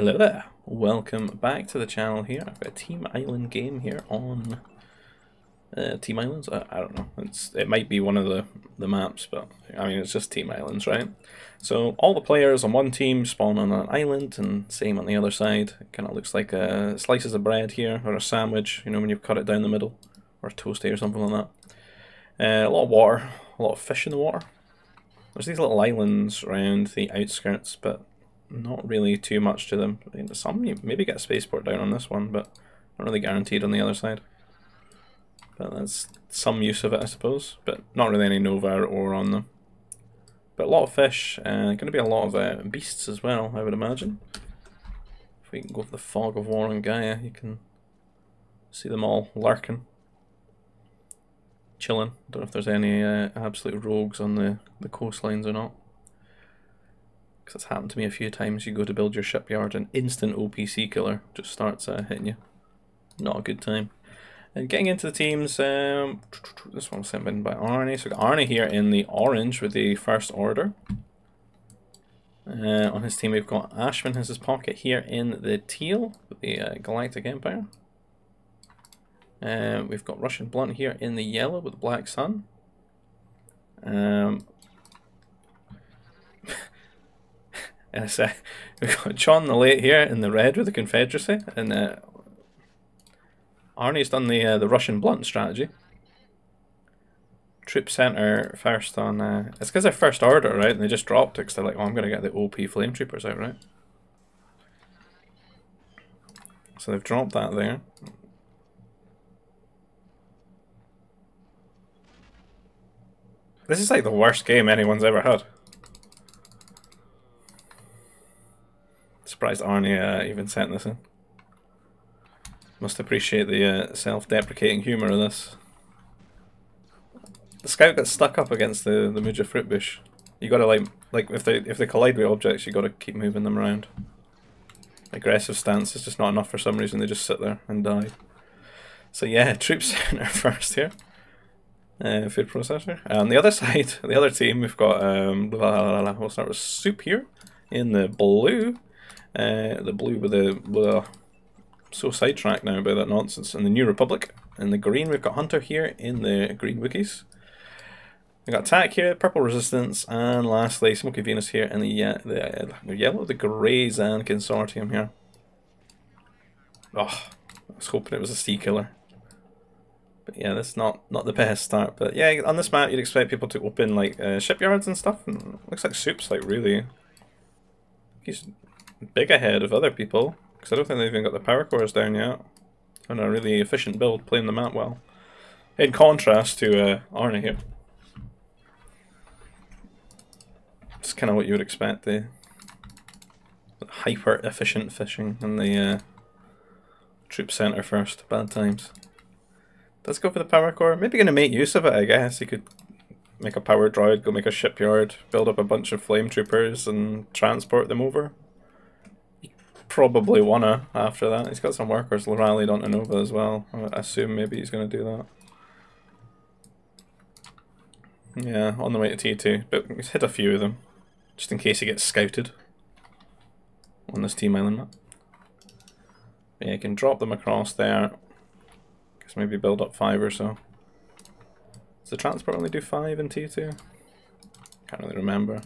Hello there, welcome back to the channel here. I've got a Team Island game here on Team Islands. I don't know, it might be one of the maps, but I mean it's just Team Islands, right? So all the players on one team spawn on an island and same on the other side. It kind of looks like slices of bread here, or a sandwich, you know, when you've cut it down the middle, or a toasty or something like that. A lot of water, a lot of fish in the water. There's these little islands around the outskirts, but not really too much to them. Some you maybe get a spaceport down on this one, but not really guaranteed on the other side. But that's some use of it, I suppose, but not really any Nova or on them. But a lot of fish, going to be a lot of beasts as well, I would imagine. If we can go for the fog of war on Gaia, you can see them all lurking, chilling. Don't know if there's any absolute rogues on the coastlines or not. It's happened to me a few times. You go to build your shipyard and instant OPC killer just starts hitting you. Not a good time. And getting into the teams, this one was sent in by Arnie. So we've got Arnie here in the orange with the First Order. On his team we've got Ashman has his pocket here in the teal with the Galactic Empire. We've got Russian Blunt here in the yellow with the Black Sun. And we've got John the Late here in the red with the Confederacy, and Arnie's done the Russian Blunt strategy. Troop Center first on, it's because they're First Order, right, and they just dropped it because they're like, oh, I'm going to get the OP Flame Troopers out, right? So they've dropped that there. This is like the worst game anyone's ever had. Surprised Arnie even sent this in. Must appreciate the self-deprecating humour of this. The scout got stuck up against the Muja fruit bush. You gotta like if they collide with objects, you gotta keep moving them around. Aggressive stance is just not enough for some reason. They just sit there and die. So yeah, Troop Center first here. Food processor. On the other side, the other team, we've got we'll start with Soup here in the blue. The blue with the so sidetracked now by that nonsense. In the New Republic. In the green we've got Hunter here in the green wikis. We've got Attack here, Purple Resistance, and lastly Smoky Venus here in the yellow, the grey Zan Consortium here. Oh, I was hoping it was a sea killer. But yeah, that's not the best start. But yeah, on this map you'd expect people to open like shipyards and stuff, and it looks like Soup's like really, he's big ahead of other people, because I don't think they've even got the power cores down yet. On a really efficient build, playing the map well. In contrast to Arnie here. It's kind of what you would expect, the hyper efficient fishing and the Troop Center first, bad times. Let's go for the power core. Maybe going to make use of it, I guess. You could make a power droid, go make a shipyard, build up a bunch of flame troopers and transport them over. Probably wanna after that. He's got some workers rallied onto Nova as well. I assume maybe he's gonna do that. Yeah, on the way to T2, but he's hit a few of them, just in case he gets scouted on this Team Island map. But yeah, you can drop them across there. Guess maybe build up 5 or so. Does the transport only do 5 in T2? Can't really remember.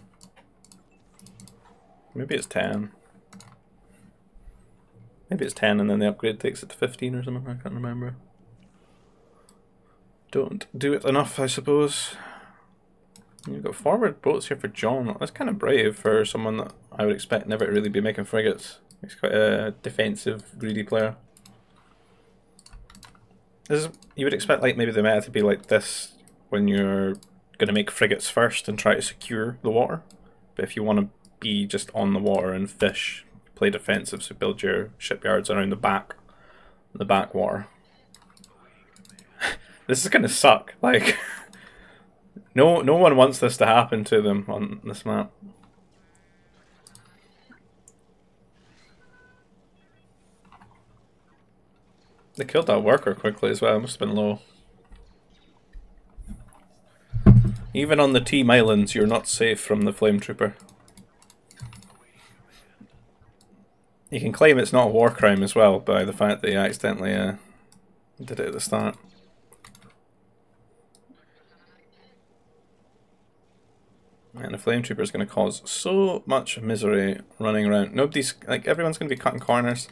Maybe it's 10. Maybe it's 10 and then the upgrade takes it to 15 or something, I can't remember. Don't do it enough, I suppose. You've got forward boats here for John. That's kind of brave for someone that I would expect never to really be making frigates. He's quite a defensive, greedy player. You would expect like maybe the meta to be like this when you're going to make frigates first and try to secure the water. But if you want to be just on the water and fish, play defensive, so build your shipyards around the backwater. This is gonna suck. Like, no one wants this to happen to them on this map. They killed that worker quickly as well. It must have been low. Even on the Team Islands, you're not safe from the Flame Trooper. You can claim it's not a war crime as well by the fact that you accidentally did it at the start. And the flame trooper is going to cause so much misery running around. Nobody's like, everyone's going to be cutting corners.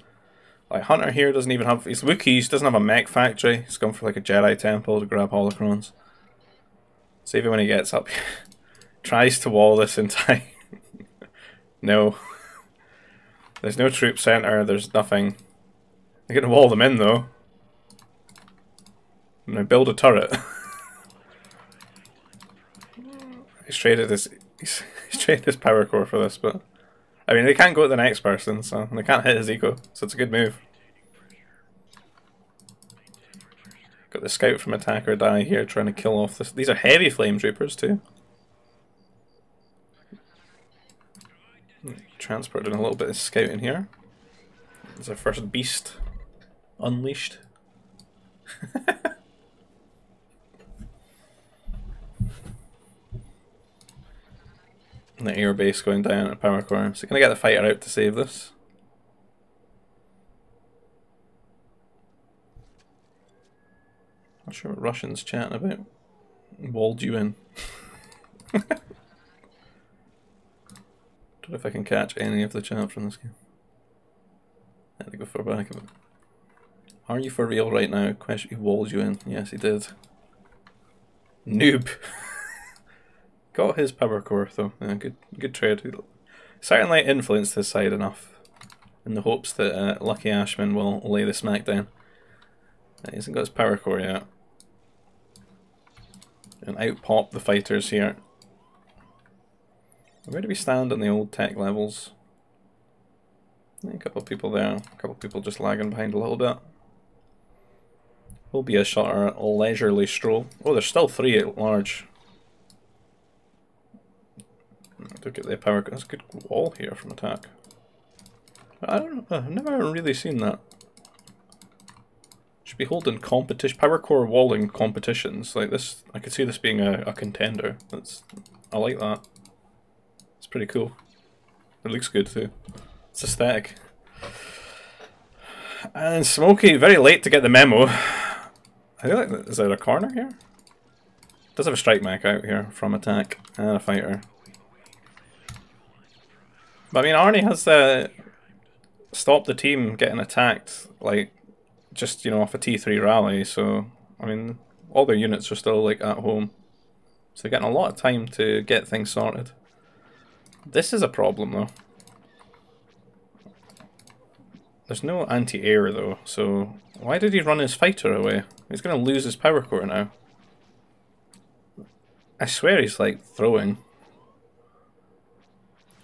Like Hunter here doesn't even have, he's Wookiees, doesn't have a mech factory. He's gone for like a Jedi temple to grab holocrons. So even when he gets up, tries to wall this in time. No. There's no troop center, there's nothing. They're going to wall them in though. I'm going to build a turret. He's traded his power core for this, but I mean they can't go to the next person, so they can't hit his eco, so it's a good move. Got the scout from Attack or Die here trying to kill off this. These are heavy flame troopers too. Transport doing a little bit of scouting here. It's our first beast unleashed. And the air base going down at power core. So gonna get the fighter out to save this. Not sure what Russians chatting about. Walled you in. Don't know if I can catch any of the chat from this game. I had to go far back of it. Are you for real right now? Question, he walled you in. Yes, he did. Noob. Got his power core though. Yeah, good trade. Certainly influenced his side enough, in the hopes that Lucky Ashman will lay the smackdown. He hasn't got his power core yet. And out pop the fighters here. Where do we stand on the old tech levels? A couple of people there, a couple of people just lagging behind a little bit. Will be a shorter, leisurely stroll. Oh, there's still 3 at large. Look at the power. That's a good wall here from Attack. I don't know. I've never really seen that. Should be holding competition, power core walling competitions like this. I could see this being a contender. I like that. It's pretty cool. It looks good too. It's aesthetic. And Smokey, very late to get the memo. I feel like, is there a corner here? Does have a strike mech out here from Attack and a fighter. But I mean, Arnie has stopped the team getting attacked, like, just, you know, off a T3 rally, so, I mean, all their units are still, like, at home. So they're getting a lot of time to get things sorted. This is a problem, though. There's no anti-air, though, so why did he run his fighter away? He's going to lose his power core now. I swear he's, like, throwing.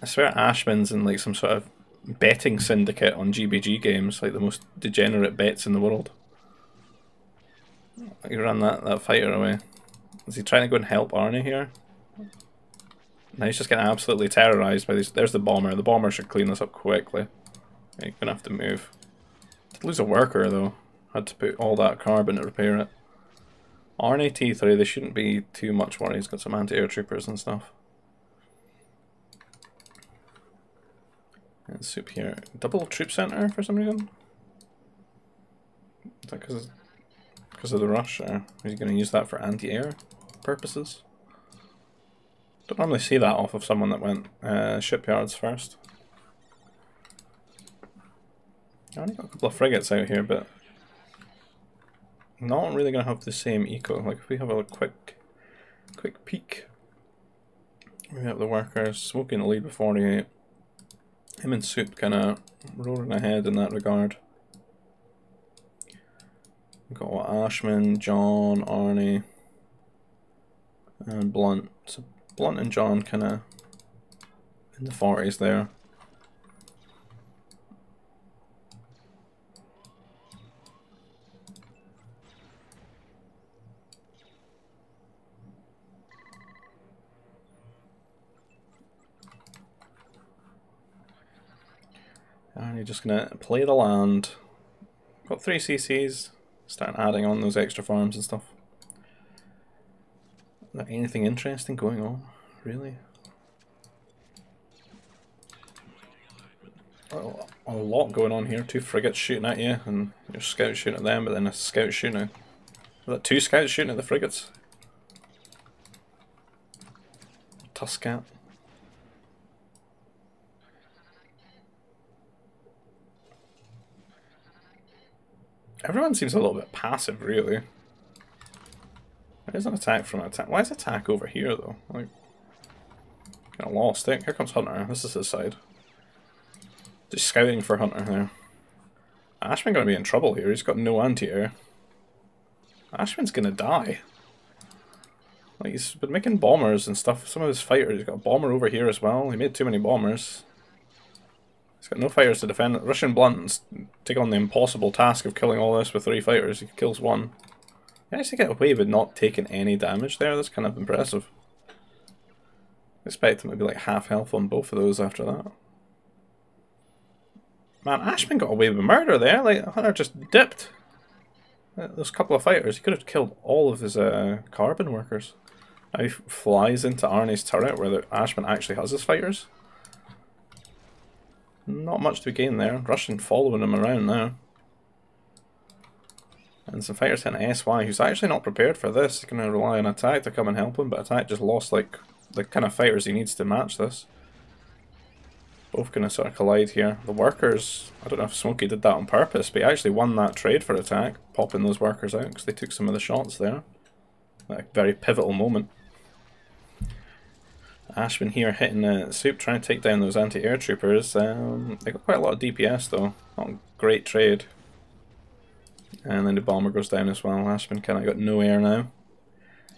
I swear Ashman's in, like, some sort of betting syndicate on GBG games, like the most degenerate bets in the world. He ran that fighter away. Is he trying to go and help Arnie here? Now he's just getting absolutely terrorized by these. There's the bomber. The bomber should clean this up quickly. You're gonna have to move. Did lose a worker though. Had to put all that carbon to repair it. Arnie T3, they shouldn't be too much worried. He's got some anti-air troopers and stuff. And Soup here. Double troop center for some reason? Is that because of the rush? Or is he going to use that for anti-air purposes? Don't normally see that off of someone that went shipyards first. I only got a couple of frigates out here, but not really going to have the same eco. Like if we have a quick peek, we have the workers smoking the lead with 48. Him and Soup kind of roaring ahead in that regard. We've got what, Ashman, John, Arnie, and Blunt. So Blunt and John kind of in the 40s there. And you're just gonna play the land. Got 3 CCs. Start adding on those extra farms and stuff. Is there anything interesting going on? Really? Oh, a lot going on here. 2 frigates shooting at you, and your scouts shooting at them, but then a scout shooting at... Was that 2 scouts shooting at the frigates? Tuscat. Everyone seems a little bit passive, really. There's an attack from an attack. Why is attack over here, though? Like, kind of lost it. Here comes Hunter. This is his side. Just scouting for Hunter there. Ashman gonna be in trouble here. He's got no anti-air. Ashman's gonna die. Like, he's been making bombers and stuff. Some of his fighters. He's got a bomber over here as well. He made too many bombers. He's got no fighters to defend it. Russian Blunt's take on the impossible task of killing all this with 3 fighters. He kills 1. He actually get away with not taking any damage there. That's kind of impressive. I expect him to be like half health on both of those after that. Man, Ashman got away with murder there. Like, Hunter just dipped. Those couple of fighters, he could have killed all of his carbon workers. Now he flies into Arnie's turret where the Ashman actually has his fighters. Not much to be gained there. Russian following him around now. And some fighters hitting SY, who's actually not prepared for this. He's going to rely on Attack to come and help him, but Attack just lost like the kind of fighters he needs to match this. Both going to sort of collide here. The workers, I don't know if Smokey did that on purpose, but he actually won that trade for Attack, popping those workers out because they took some of the shots there. A very pivotal moment. Ashman here hitting Soup, trying to take down those anti-air troopers. They got quite a lot of DPS though. Not a great trade. And then the bomber goes down as well. Ashman kind of got no air now.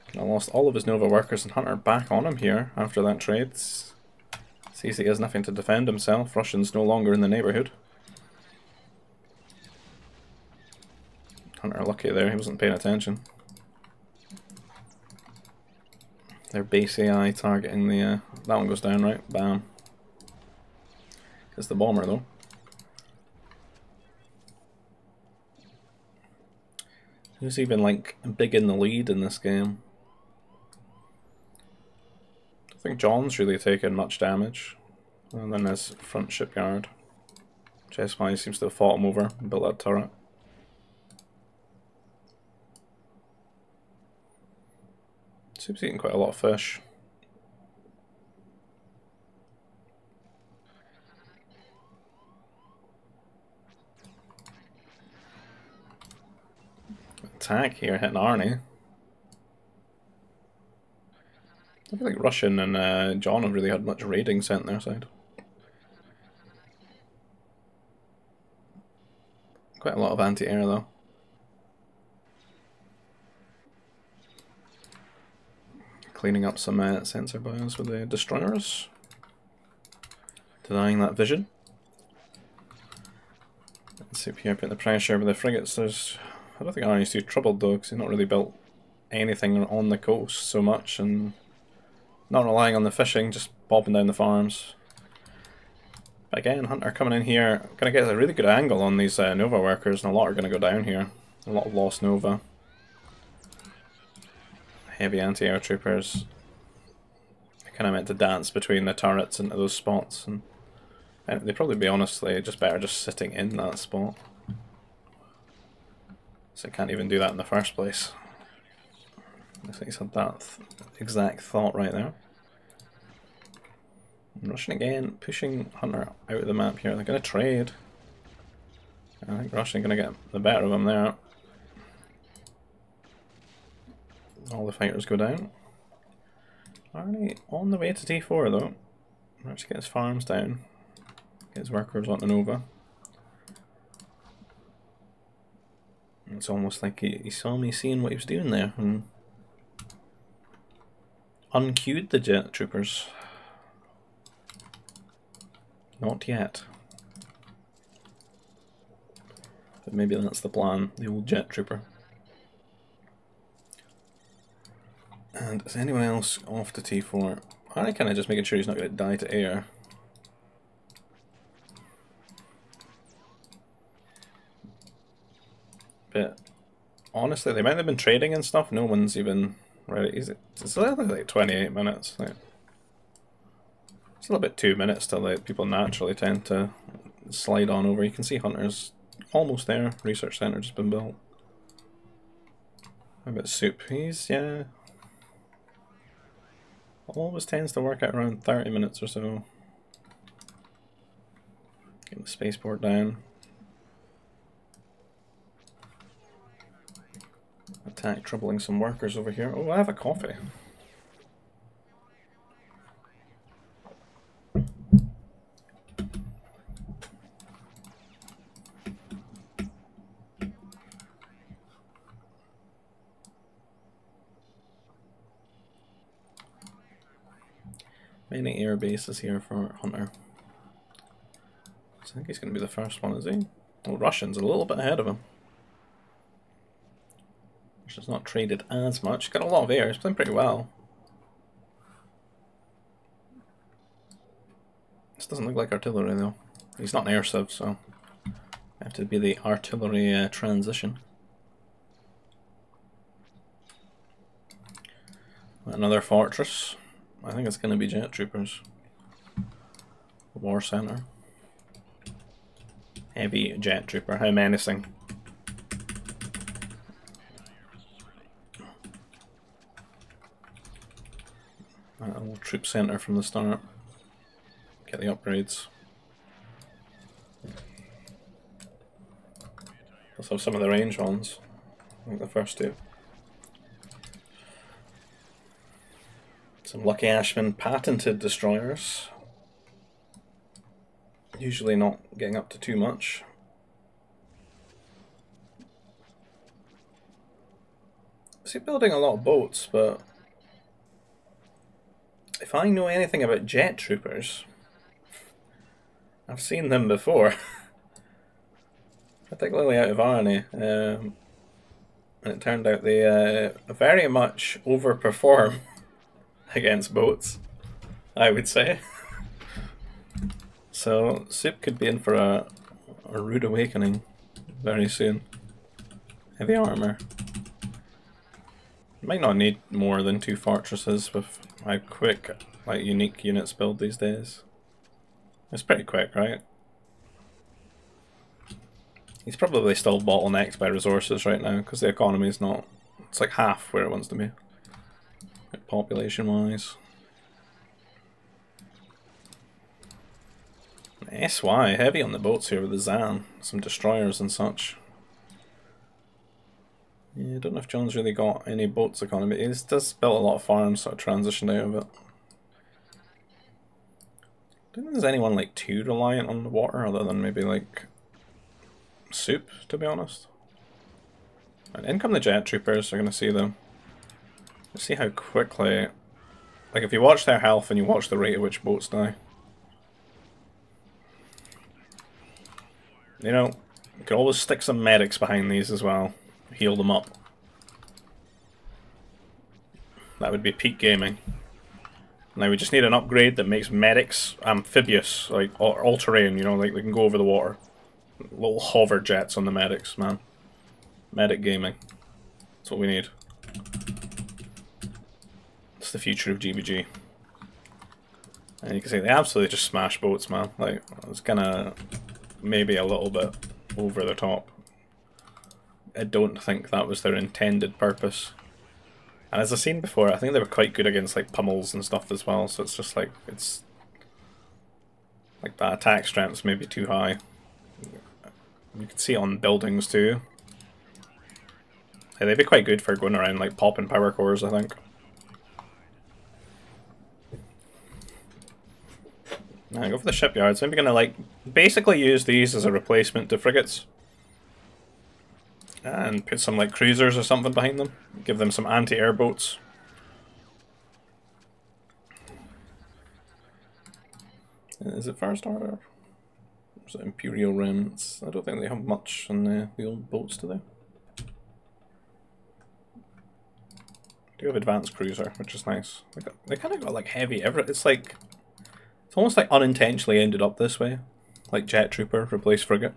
Kind of lost all of his Nova workers, and Hunter back on him here after that trade. Sees he has nothing to defend himself. Russians no longer in the neighbourhood. Hunter lucky there, he wasn't paying attention. Their base AI targeting the... that one goes down, right? Bam. It's the bomber though. Who's even like big in the lead in this game? I think John's really taken much damage. And then his front shipyard. Chesswise seems to have fought him over and built that turret. Soup's eating quite a lot of fish. Attack here, hitting Arnie. I feel like Russian and John have really had much raiding sent their side. Quite a lot of anti-air though. Cleaning up some sensor bios with the destroyers. Denying that vision. Let's see here, putting the pressure with the frigates. I don't think Arnie's too troubled though, because he's not really built anything on the coast so much, and not relying on the fishing, just bobbing down the farms. But again, Hunter coming in here, gonna get a really good angle on these Nova workers, and a lot are gonna go down here. A lot of lost Nova. Heavy anti-air troopers. I kind of meant to dance between the turrets into those spots, and they'd probably be honestly just better just sitting in that spot. So I can't even do that in the first place. Looks like he's had that exact thought right there. And Russian again, pushing Hunter out of the map here. They're going to trade. I think Russian going to get the better of him there. All the fighters go down. Arnie on the way to T4 though. Actually get his farms down. Get his workers on the Nova. It's almost like he saw me seeing what he was doing there and unqueued the jet troopers. Not yet. But maybe that's the plan, the old jet trooper. And is anyone else off to T4? I'm kind of just making sure he's not going to die to air. But honestly, they might have been trading and stuff. No one's even ready. It's literally like 28 minutes. Like, it's a little bit 2 minutes to let people naturally tend to slide on over. You can see Hunter's almost there. Research Centre just been built. How about Soup? He's, yeah, always tends to work out around 30 minutes or so. Get the spaceport down. Attack troubling some workers over here. Oh, I have a coffee. Many air bases here for Hunter. So I think he's going to be the first one, is he? Well, Russian's a little bit ahead of him. Russia's not traded as much. Got a lot of air. He's playing pretty well. This doesn't look like artillery though. He's not an air civ, so have to be the artillery transition. Another fortress. I think it's going to be jet troopers. War center. Heavy jet trooper. How menacing. A little troop center from the start. Get the upgrades. Also some of the range ones. I think the first two. Some Lucky Ashman patented destroyers. Usually not getting up to too much. See, building a lot of boats, but if I know anything about jet troopers, I've seen them before. Particularly out of irony. And it turned out they very much overperform against boats, I would say. So Soup could be in for a rude awakening very soon. Heavy armor. Might not need more than 2 fortresses with how quick like unique units build these days. It's pretty quick, right? He's probably still bottlenecked by resources right now because the economy is not, it's like half where it wants to be. Population wise. SY, heavy on the boats here with the Zan, some destroyers and such. Yeah, I don't know if John's really got any boats economy. He does build a lot of farms, sort of transitioned out of it. I don't think there's anyone like too reliant on the water other than maybe like Soup, to be honest. And in come the jet troopers, we're gonna see them. Let's see how quickly, like if you watch their health and you watch the rate at which boats die. You know, you can always stick some medics behind these as well. Heal them up. That would be peak gaming. Now we just need an upgrade that makes medics amphibious, like all-terrain, you know, like they can go over the water. Little hover jets on the medics, man. Medic gaming. That's what we need. It's the future of GBG. And you can see they absolutely just smash boats, man. Like, it's kinda maybe a little bit over the top. I don't think that was their intended purpose. And as I've seen before, I think they were quite good against like pummels and stuff as well, so it's just like, it's like that attack strength's maybe too high. You can see it on buildings too. Yeah, they'd be quite good for going around like popping power cores, I think. Now go for the shipyards. Maybe gonna like basically use these as a replacement to frigates. And put some like cruisers or something behind them. Give them some anti-air boats. Is it First Order? Or is it Imperial Remnants? I don't think they have much on the old boats, do they? Do have Advanced Cruiser, which is nice. They kind of got like heavy everything. It's like, it's almost like unintentionally ended up this way. Like Jet Trooper replace frigate.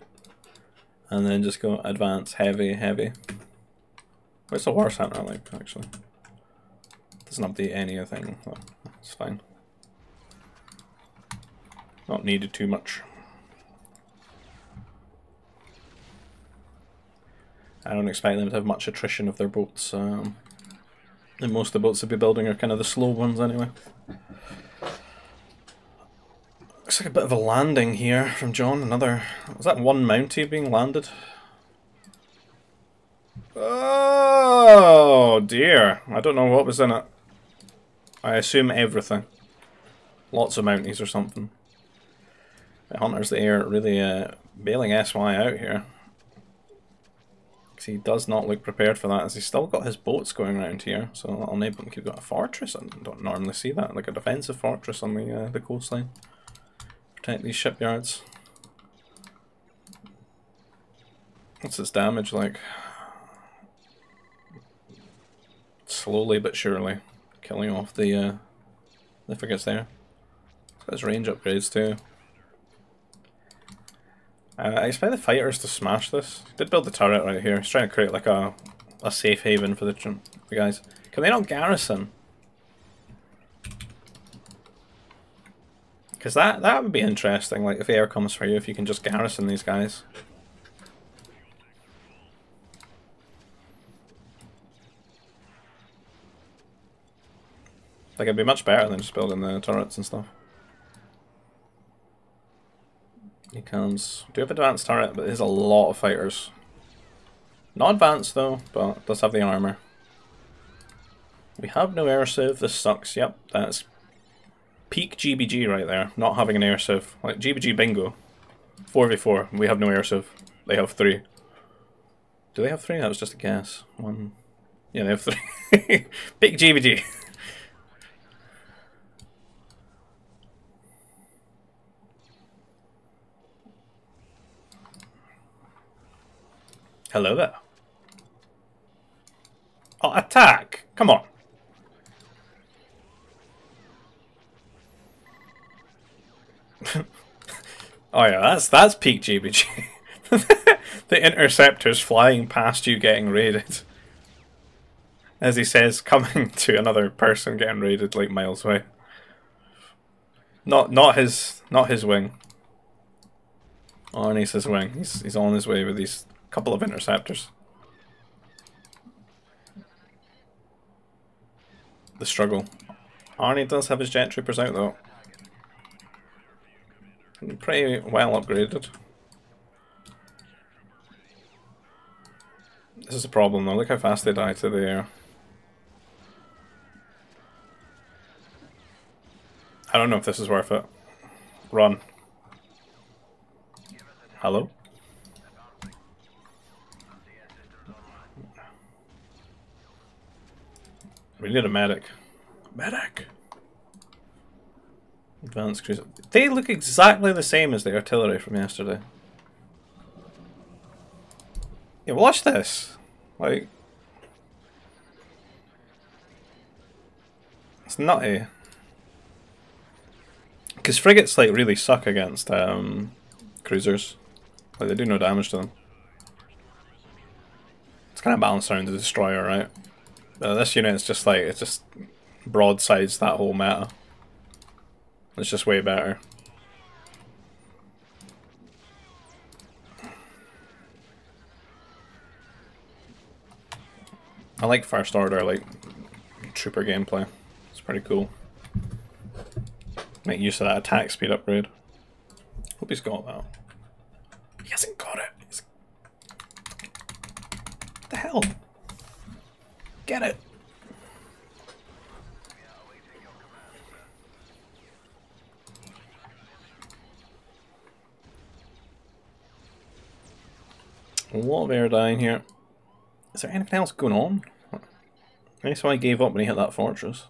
And then just go advance, heavy, heavy. What's the war center like, actually? Doesn't update anything. Oh, it's fine. Not needed too much. I don't expect them to have much attrition of their boats. And most of the boats they'll be building are kind of the slow ones anyway. Looks like a bit of a landing here from John. Another... Was that one Mountie being landed? Oh dear. I don't know what was in it. I assume everything. Lots of Mounties or something. The Hunter's there really bailing SY out here. Because he does not look prepared for that, as he's still got his boats going around here. So that'll enable him to keep got a fortress. I don't normally see that, like a defensive fortress on the coastline. Protect these shipyards. What's his damage like? Slowly but surely killing off the frigates there. He's got his range upgrades too. I expect the fighters to smash this. He did build the turret right here. He's trying to create like a safe haven for the guys. Can they not garrison? Because that would be interesting, like if air comes for you, if you can just garrison these guys. Like it'd be much better than just building the turrets and stuff. He comes... Do have advanced turret, but there's a lot of fighters. Not advanced though, but does have the armor. We have no air civ, this sucks, yep, that's peak GBG right there, not having an air civ. Like GBG bingo. 4v4, we have no air civ. They have 3. Do they have 3? That was just a guess. 1... Yeah, they have 3. Peak GBG. Hello there. Oh, attack! Come on. Oh yeah, that's peak GBG. The interceptor's flying past you getting raided. As he says, coming to another person getting raided like miles away. Not his wing. Arnie's his wing. He's on his way with these couple of interceptors. The struggle. Arnie does have his jet troopers out though. Pretty well upgraded. This is a problem though, look how fast they die to the air. I don't know if this is worth it. Run. Hello? We need a medic. Medic! Advanced cruiser. They look exactly the same as the artillery from yesterday. Yeah, watch this. Like... It's nutty. Because frigates like really suck against cruisers. Like they do no damage to them. It's kind of balanced around the destroyer, right? This unit is just like, it just broadsides that whole meta. It's just way better. I like First Order, like trooper gameplay. It's pretty cool. Make use of that attack speed upgrade. Hope he's got that. He hasn't got it. What the hell? Get it. A lot of air dying here. Is there anything else going on? Maybe that's why I gave up when he hit that fortress.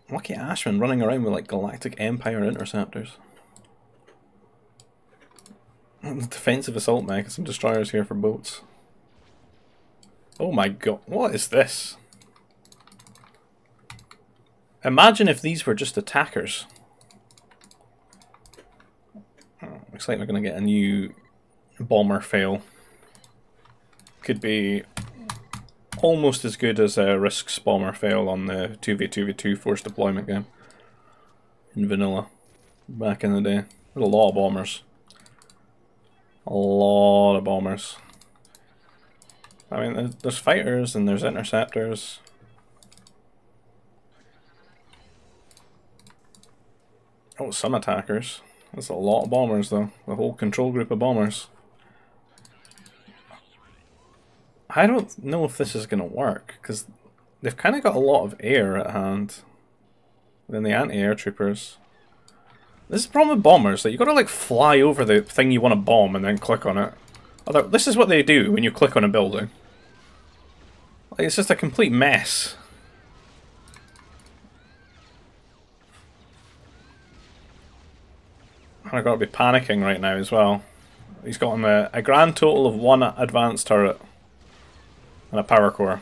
Lucky Ashman running around with like Galactic Empire interceptors. Defensive assault mech and some destroyers here for boats. Oh my god, what is this? Imagine if these were just attackers. Oh, looks like we're going to get a new bomber fail. Could be almost as good as a Risk's bomber fail on the 2v2v2 forced deployment game in vanilla back in the day. There's a lot of bombers. A lot of bombers. I mean, there's fighters and there's interceptors. Oh, some attackers. There's a lot of bombers though. The whole control group of bombers. I don't know if this is going to work, because they've kind of got a lot of air at hand. Then the anti-air troopers. This is the problem with bombers, that you got to like fly over the thing you want to bomb and then click on it. Although, this is what they do when you click on a building. Like, it's just a complete mess. I've got to be panicking right now as well. He's got him a grand total of 1 advanced turret and a power core.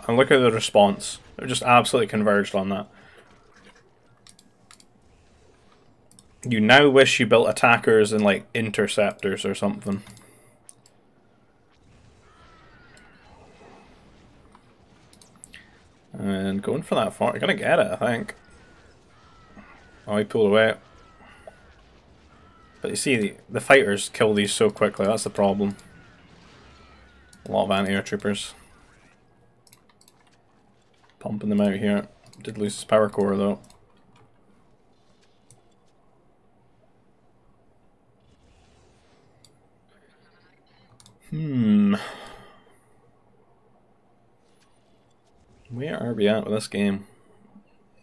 And look at the response. They're just absolutely converged on that. You now wish you built attackers and like interceptors or something. And going for that fort. You're gonna get it, I think. Oh, he pulled away. But you see, the fighters kill these so quickly, that's the problem. A lot of anti-air troopers. Pumping them out here. Did lose his power core though. Where are we at with this game?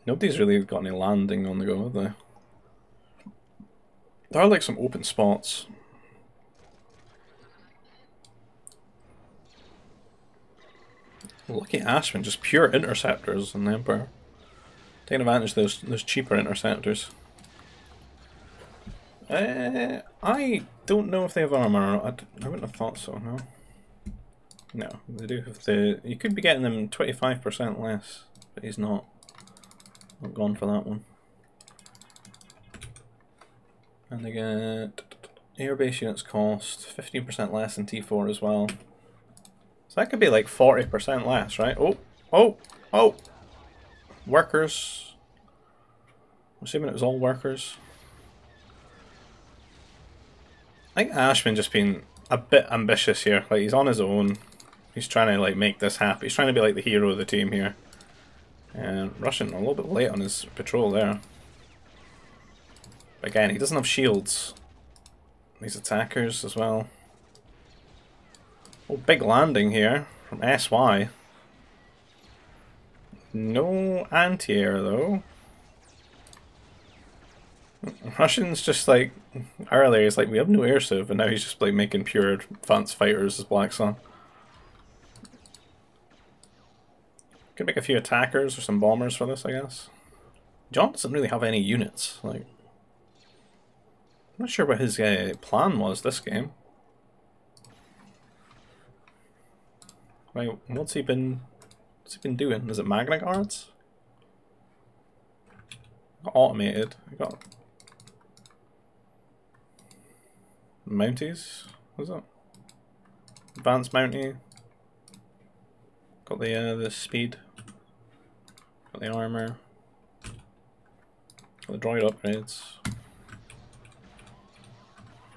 Nobody's really got any landing on the go, have they? There are like some open spots. Lucky Ashman, just pure interceptors in the Emperor. Taking advantage of those cheaper interceptors. I don't know if they have armor. I wouldn't have thought so, no. No, they do have the... You could be getting them 25% less, but he's not. Not gone for that one. And they get... Airbase units cost 15% less than T4 as well. So that could be like 40% less, right? Oh! Oh! Oh! Workers. I'm assuming it was all workers. I think Ashman just being a bit ambitious here. Like, he's on his own. He's trying to like make this happen. He's trying to be like the hero of the team here. And rushing a little bit late on his patrol there. But again, he doesn't have shields. These attackers as well. Oh, big landing here from SY. No anti-air though. Russian's just like, earlier he's like, we have no air civ, and now he's just like making pure advanced fighters as Black Sun. Could make a few attackers or some bombers for this, I guess. John doesn't really have any units. Like, I'm not sure what his plan was this game. Like, what's he been doing? Is it Magna Guards? Got automated. I got Mounties. What is that? Advanced Mountie. Got the speed. Got the armor. Got the droid upgrades.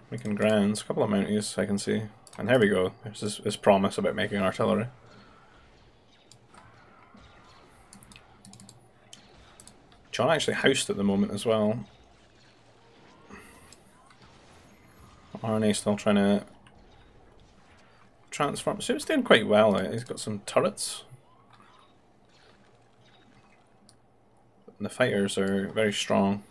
Making grounds. A couple of Mounties I can see. And there we go. There's his promise about making artillery. John actually housed at the moment as well. Arnie still trying to transform. So he's doing quite well. He's got some turrets. And the fighters are very strong.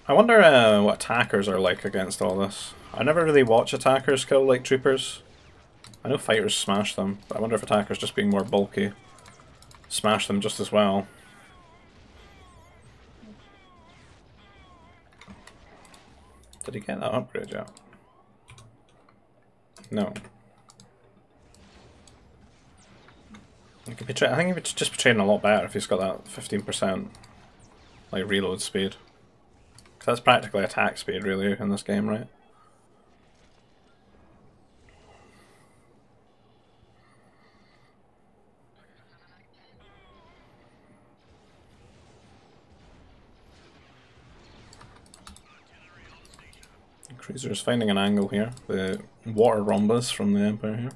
I wonder what attackers are like against all this. I never really watch attackers kill like troopers. I know fighters smash them, but I wonder if attackers just being more bulky smash them just as well. Did he get that upgrade yet? No. He could be I think he would just be trading a lot better if he's got that 15% like reload speed. Because that's practically attack speed really in this game, right? Cruiser's finding an angle here. The water rhombus from the Empire here.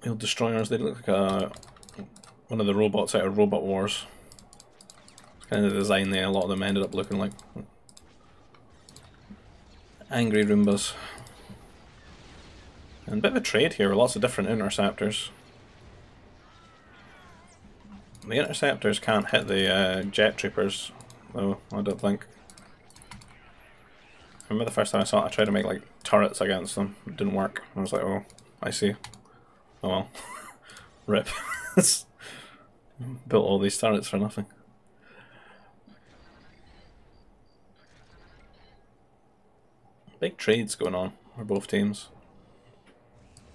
The old destroyers, they look like one of the robots out of Robot Wars. It's kind of the design there, a lot of them ended up looking like. Angry Roombas. And a bit of a trade here with lots of different interceptors. The interceptors can't hit the jet troopers, though, I don't think. I remember the first time I saw it, I tried to make like turrets against them. It didn't work. I was like, oh, I see. Oh well. Rip. Built all these turrets for nothing. Big trades going on for both teams.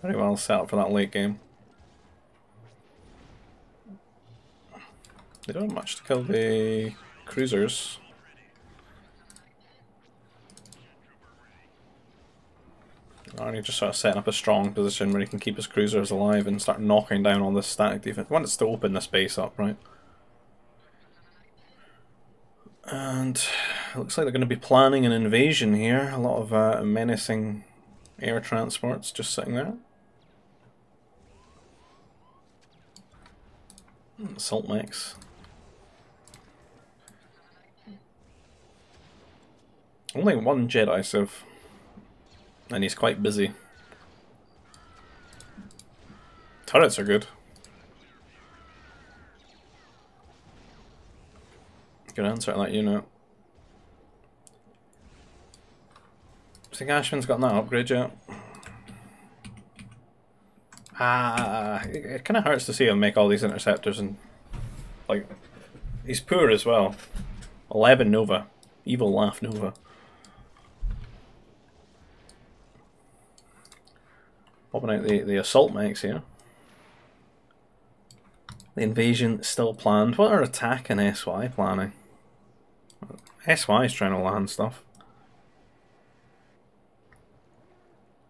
Very well set up for that late game. They don't have much to kill the cruisers. Arnie just sort of setting up a strong position where he can keep his cruisers alive and start knocking down all this static defense. He wants to open this base up, right? And it looks like they're going to be planning an invasion here. A lot of menacing air transports just sitting there. Assault mechs. Only one Jedi Civ, and he's quite busy. Turrets are good. Good answer to that unit. Do you think Ashman's got that upgrade yet? It kind of hurts to see him make all these interceptors and, like, he's poor as well. 11 Nova. Evil laugh Nova. Popping out the assault mechs here. The invasion still planned. What are Attack and SY planning? SY is trying to land stuff.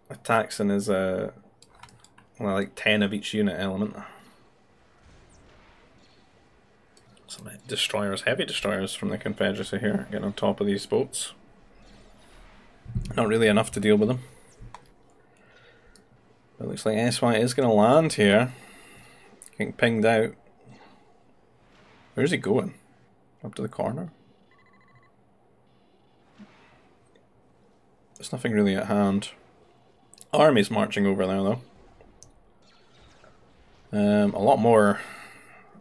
Attack's in his well, like 10 of each unit element. Some destroyers, heavy destroyers from the Confederacy here, getting on top of these boats. Not really enough to deal with them. It looks like SY is going to land here. Getting pinged out. Where's he going? Up to the corner? There's nothing really at hand. Army's marching over there though. A lot more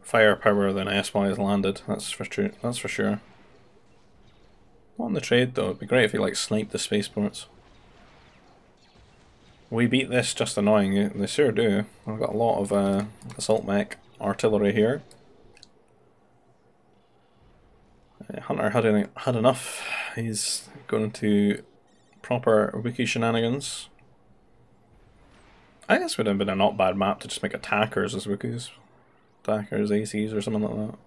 firepower than SY has landed, that's for true. That's for sure. Not on the trade though, it'd be great if he like sniped the spaceports. We beat this just annoying, they sure do. I've got a lot of assault mech artillery here. Hunter had enough. He's going to proper Wookiee shenanigans. I guess it would have been a not bad map to just make attackers as Wookiees. Attackers, ACs or something like that.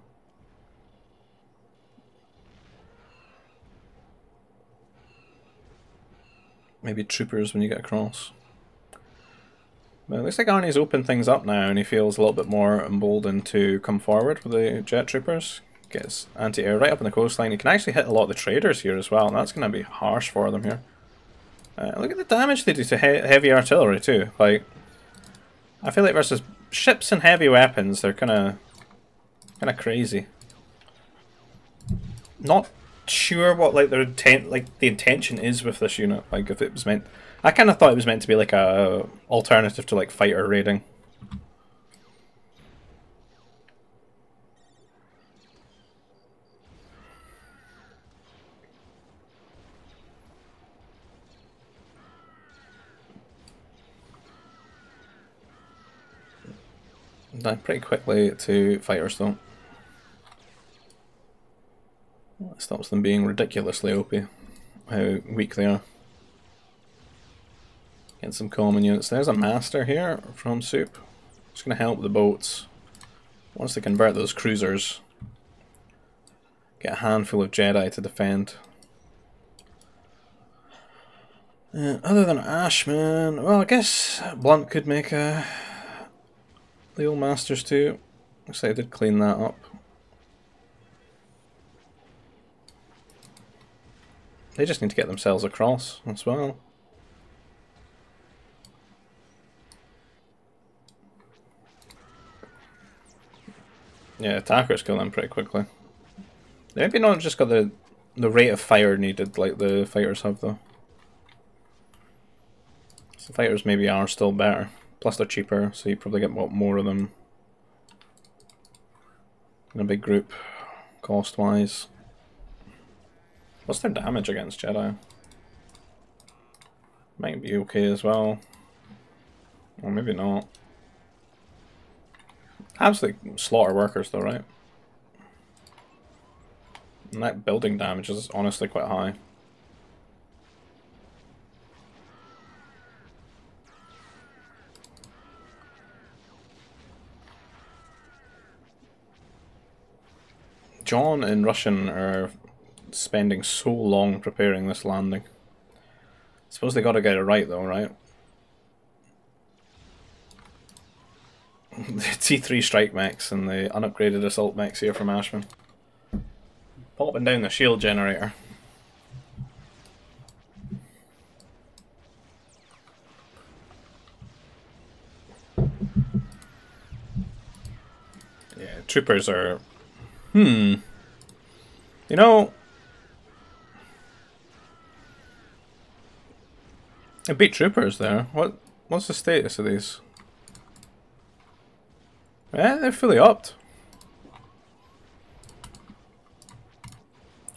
Maybe troopers when you get across. But it looks like Arnie's opened things up now and he feels a little bit more emboldened to come forward with the jet troopers. Gets anti-air right up on the coastline. He can actually hit a lot of the traders here as well, and that's going to be harsh for them here. Look at the damage they do to heavy artillery too. Like, I feel like versus ships and heavy weapons, they're kind of crazy. Not sure what like their the intention is with this unit. Like if it was meant, I kind of thought it was meant to be like a alternative to like fighter raiding. Die pretty quickly to fighters though. That stops them being ridiculously OP. How weak they are. Get some common units. There's a master here from Soup. Just going to help the boats. Once they convert those cruisers, get a handful of Jedi to defend. Other than Ashman, well, I guess Blunt could make a the old masters too. Looks like I did clean that up. They just need to get themselves across as well. Yeah, attackers kill them pretty quickly. They maybe not just got the rate of fire needed like the fighters have though. So fighters maybe are still better. Plus they're cheaper, so you probably get more of them in a big group, cost-wise. What's their damage against Jedi? Might be okay as well. Or maybe not. Absolutely slaughter workers though, right? And that building damage is honestly quite high. John and Russian are spending so long preparing this landing. Suppose they gotta get it right though, right? The T3 strike mechs and the unupgraded assault mechs here from Ashman. Popping down the shield generator. Yeah, troopers are... You know... I beat troopers there. What's the status of these? Yeah, they're fully upped.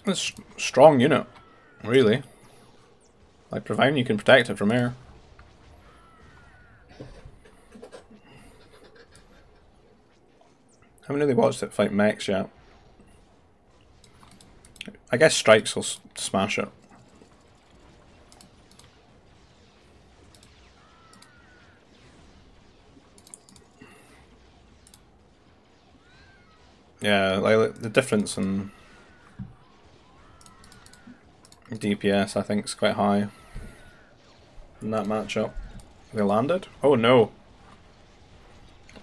It's a strong unit, really. Like, providing you can protect it from air. Haven't really watched it fight mechs yet. I guess strikes will smash it. Yeah, like the difference in DPS I think is quite high in that matchup. They landed? Oh no.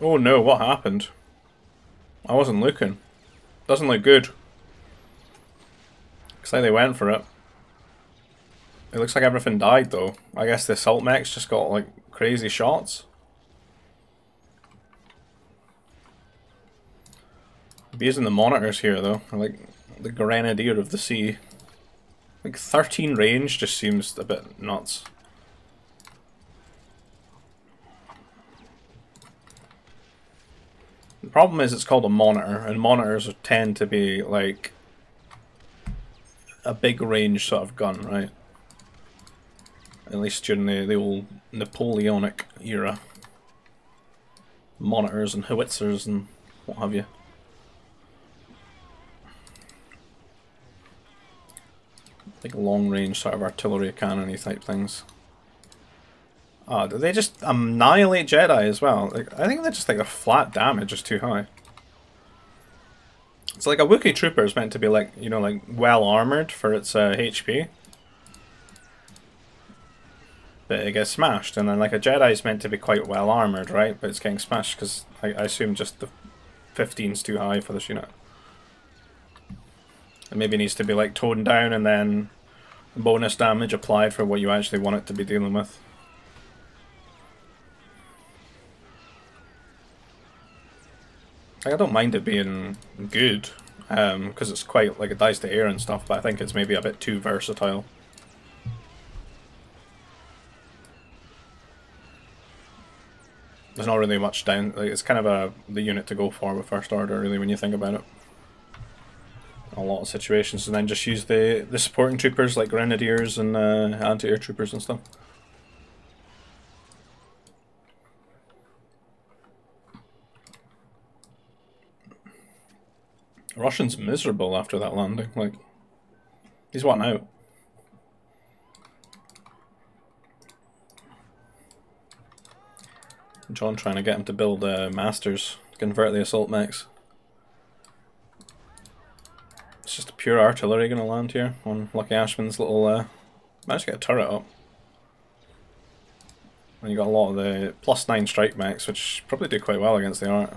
Oh no, what happened? I wasn't looking. Doesn't look good. Looks like they went for it. It looks like everything died though. I guess the assault mechs just got like crazy shots. I'm using the monitors here though. I like the Grenadier of the Sea. Like 13 range just seems a bit nuts. The problem is it's called a monitor, and monitors tend to be like a big range sort of gun, right? At least during the old Napoleonic era. Monitors and howitzers and what have you. Like long range sort of artillery cannon-y type things. Oh, do they just annihilate Jedi as well? Like, I think they're just like the flat damage is too high. It's like a Wookiee trooper is meant to be like, you know, like well armored for its HP. But it gets smashed, and then like a Jedi is meant to be quite well armored, right? But it's getting smashed because I assume just the 15's too high for this unit. It maybe needs to be like toned down and then bonus damage applied for what you actually want it to be dealing with. Like, I don't mind it being good, because it's quite like it dies to air and stuff, but I think it's maybe a bit too versatile. There's not really much down, like, it's kind of the unit to go for with First Order, really, when you think about it. A lot of situations, and then just use the supporting troopers like Grenadiers and anti-air troopers and stuff. Russian's miserable after that landing, like, he's wanting out. John trying to get him to build masters, convert the assault mechs. It's just a pure artillery going to land here on Lucky Ashman's little... managed to get a turret up. And you got a lot of the +9 strike mechs, which probably do quite well against the art.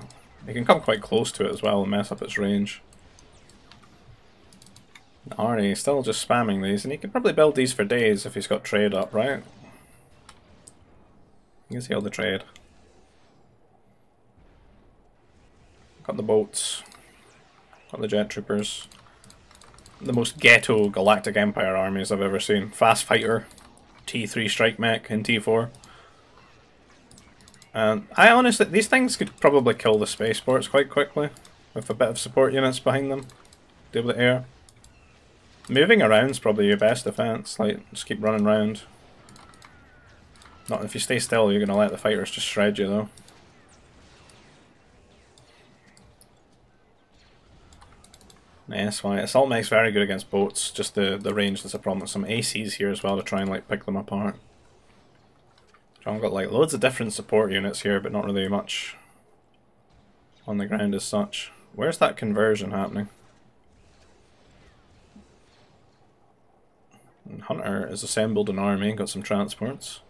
You can come quite close to it as well and mess up its range. Arnie still just spamming these, and he could probably build these for days if he's got trade up, right? You can see all the trade. Got the boats. Got the jet troopers. The most ghetto Galactic Empire armies I've ever seen. Fast fighter, T3 strike mech, and T4. And I honestly, these things could probably kill the spaceports quite quickly with a bit of support units behind them. Deal with the air. Moving around's probably your best defense. Like, just keep running around. Not if you stay still, you're gonna let the fighters just shred you though. Yes, why assault mech's very good against boats. Just the range that's a problem. With some ACs here as well to try and like pick them apart. John got like loads of different support units here, but not really much on the ground as such. Where's that conversion happening? And Hunter has assembled an army, got some transports.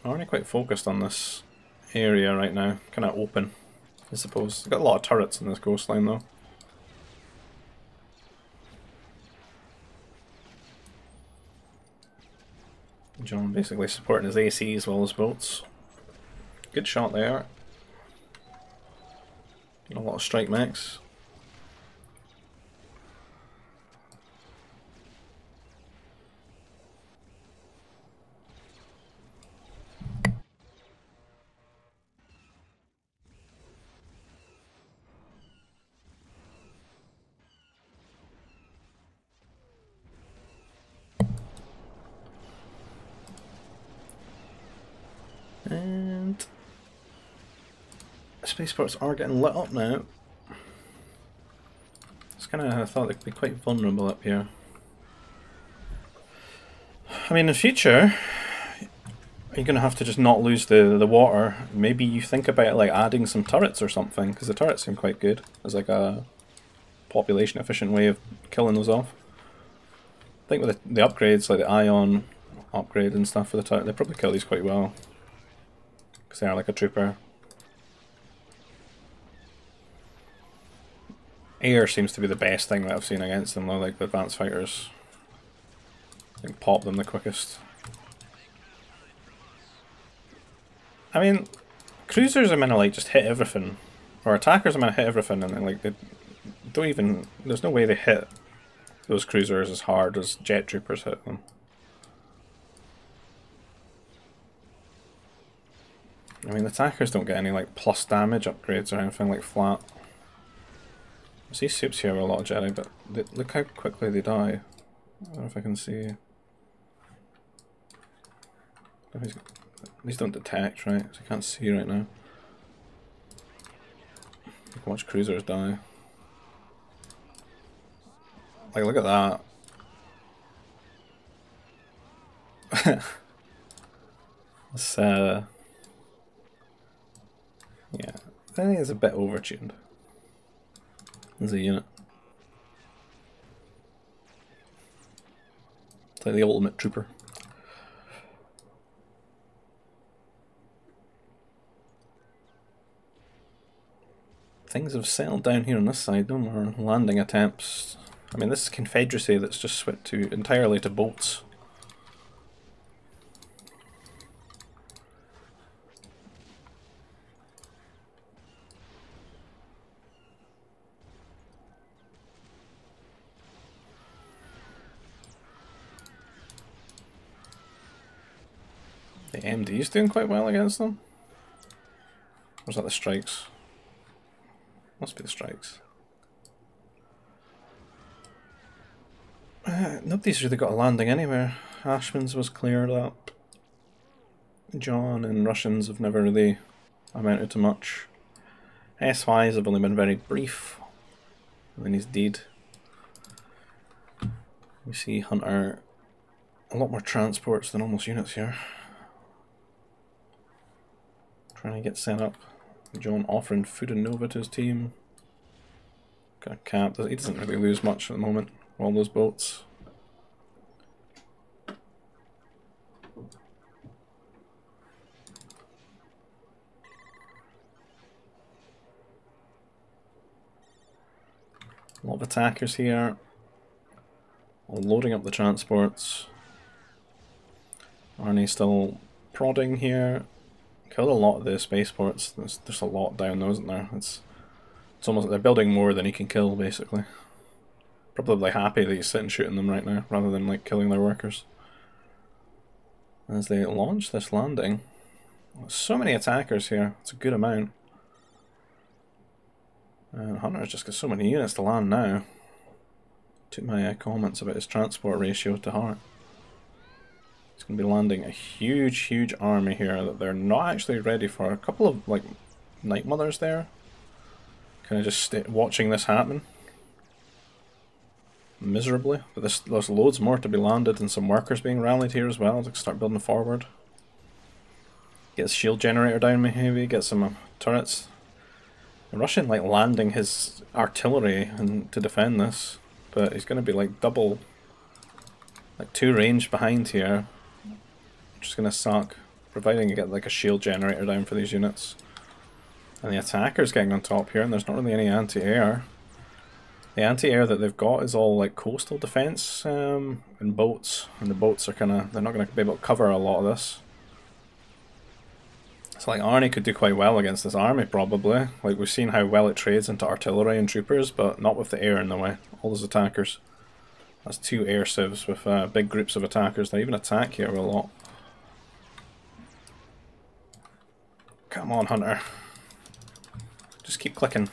Aren't quite focused on this area right now. Kind of open, I suppose. They've got a lot of turrets in this coastline though. John basically supporting his AC as well as boats. Good shot there. A lot of strike mechs. And spaceports are getting lit up now. It's kind of, I thought they'd be quite vulnerable up here. I mean, in the future, you're going to have to just not lose the water. Maybe you think about like adding some turrets or something, because the turrets seem quite good as like a population efficient way of killing those off. I think with the upgrades, like the ion upgrade and stuff for the turret, they probably kill these quite well. Because they are like a trooper. Air seems to be the best thing that I've seen against them though, like the advanced fighters. I think pop them the quickest. I mean, cruisers are meant to like just hit everything. Or attackers are meant to hit everything and then like they don't even, there's no way they hit those cruisers as hard as jet troopers hit them. I mean, the attackers don't get any like plus damage upgrades or anything like flat. I see soups here with a lot of Jedi, but look how quickly they die. I don't know if I can see. These don't detect, right? So I can't see right now. You can watch cruisers die. Like, look at that. It's, yeah, I think it's a bit overtuned as a unit. It's like the ultimate trooper. Things have settled down here on this side, no more landing attempts. I mean, this is Confederacy that's just switched entirely to boats. The MD's doing quite well against them. Or is that the strikes? Must be the strikes. Nobody's really got a landing anywhere. Ashman's was cleared up. John and Russians have never really amounted to much. SYs have only been very brief. And then he's dead. We see Hunter, a lot more transports than almost units here. Trying to get set up. John offering food and Nova to his team. Got a cap. He doesn't really lose much at the moment. All those boats. A lot of attackers here. Loading up the transports. Arnie still prodding here. Killed a lot of the spaceports. There's a lot down though, isn't there? It's almost like they're building more than he can kill, basically. Probably happy that he's sitting shooting them right now, rather than like killing their workers. As they launch this landing. So many attackers here. It's a good amount. And Hunter's just got so many units to land now. Took my comments about his transport ratio to heart. He's going to be landing a huge army here that they're not actually ready for. A couple of like Night Mothers there. Kind of just watching this happen. Miserably. But there's loads more to be landed and some workers being rallied here as well to start building forward. Get his shield generator down maybe, get some turrets. The Russian like landing his artillery and to defend this, but he's going to be like double, like 2 range behind here, which is going to suck, providing you get like a shield generator down for these units. And the attacker's getting on top here, and there's not really any anti-air. The anti-air that they've got is all like coastal defense and boats, and the boats are they're not going to be able to cover a lot of this. So like Arnie could do quite well against this army probably. Like we've seen how well it trades into artillery and troopers, but not with the air in the way. All those attackers. That's 2 air civs with big groups of attackers. They even attack here a lot. Come on, Hunter. Just keep clicking.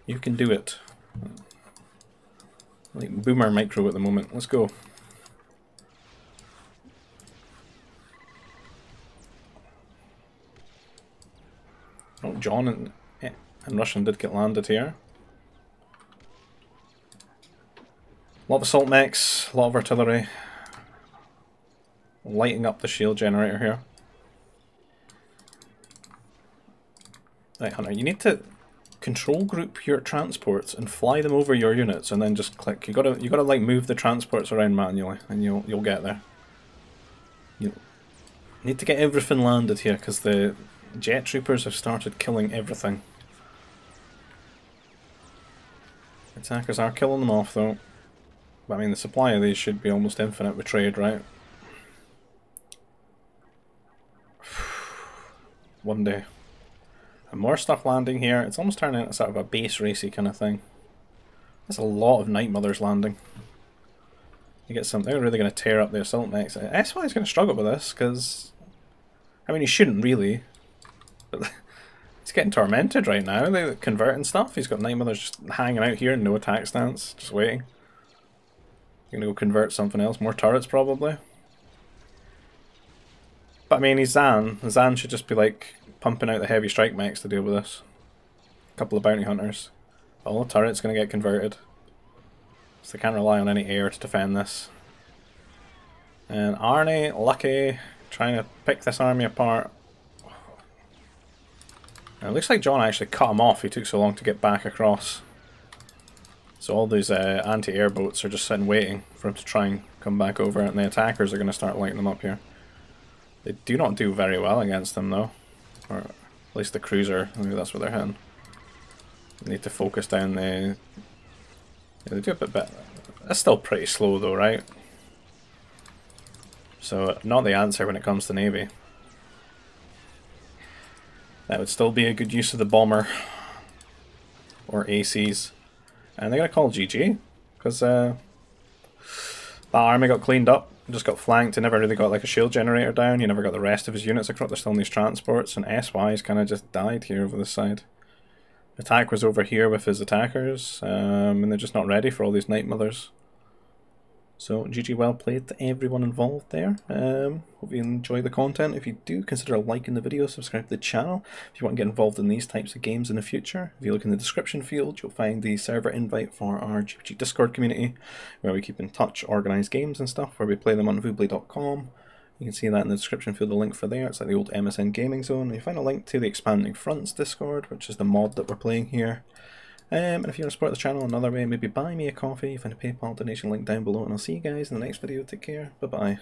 You can do it. Like boomer micro at the moment. Let's go. Oh, John and Russian did get landed here. A lot of assault mechs, a lot of artillery. Lighting up the shield generator here. Right, Hunter, you need to control group your transports and fly them over your units, and then just click. You gotta like move the transports around manually, and you'll get there. You need to get everything landed here because the jet troopers have started killing everything. Attackers are killing them off though. But I mean, the supply of these should be almost infinite with trade, right? One day. And more stuff landing here. It's almost turning into sort of a base racy kind of thing. There's a lot of Night Mothers landing. You get some. They're really going to tear up the assault mechs. SY is going to struggle with this because, I mean, he shouldn't really. But he's getting tormented right now. They convert and stuff. He's got Night Mothers just hanging out here in no attack stance, just waiting. He's going to go convert something else. More turrets probably. But I mean, he's Zan. Zan should just be like pumping out the heavy strike mechs to deal with this. A couple of bounty hunters. All the turrets going to get converted. So they can't rely on any air to defend this. And Arnie, lucky, trying to pick this army apart. And it looks like John actually cut him off. He took so long to get back across. So all these anti-air boats are just sitting waiting for him to try and come back over, and the attackers are going to start lighting them up here. They do not do very well against them though. Or at least the cruiser, maybe that's where they're heading. They need to focus down the... Yeah, they do a bit better. That's still pretty slow though, right? So, not the answer when it comes to Navy. That would still be a good use of the bomber. Or ACs. And they're going to call GG. Because that army got cleaned up. Just got flanked and never really got like a shield generator down. He never got the rest of his units across. They're still in these transports. And SY's kind of just died here over this side. Attack was over here with his attackers. And they're just not ready for all these Night Mothers. So GG, well played to everyone involved there. Hope you enjoy the content. If you do, consider liking the video, subscribe to the channel. If you want to get involved in these types of games in the future, if you look in the description field, you'll find the server invite for our GG Discord community, where we keep in touch, organise games and stuff, where we play them on voobly.com. You can see that in the description field, the link for there. It's like the old MSN gaming zone. You find a link to the Expanding Fronts Discord, which is the mod that we're playing here. And if you want to support the channel another way, maybe buy me a coffee. You find a PayPal donation link down below, and I'll see you guys in the next video. Take care. Bye bye.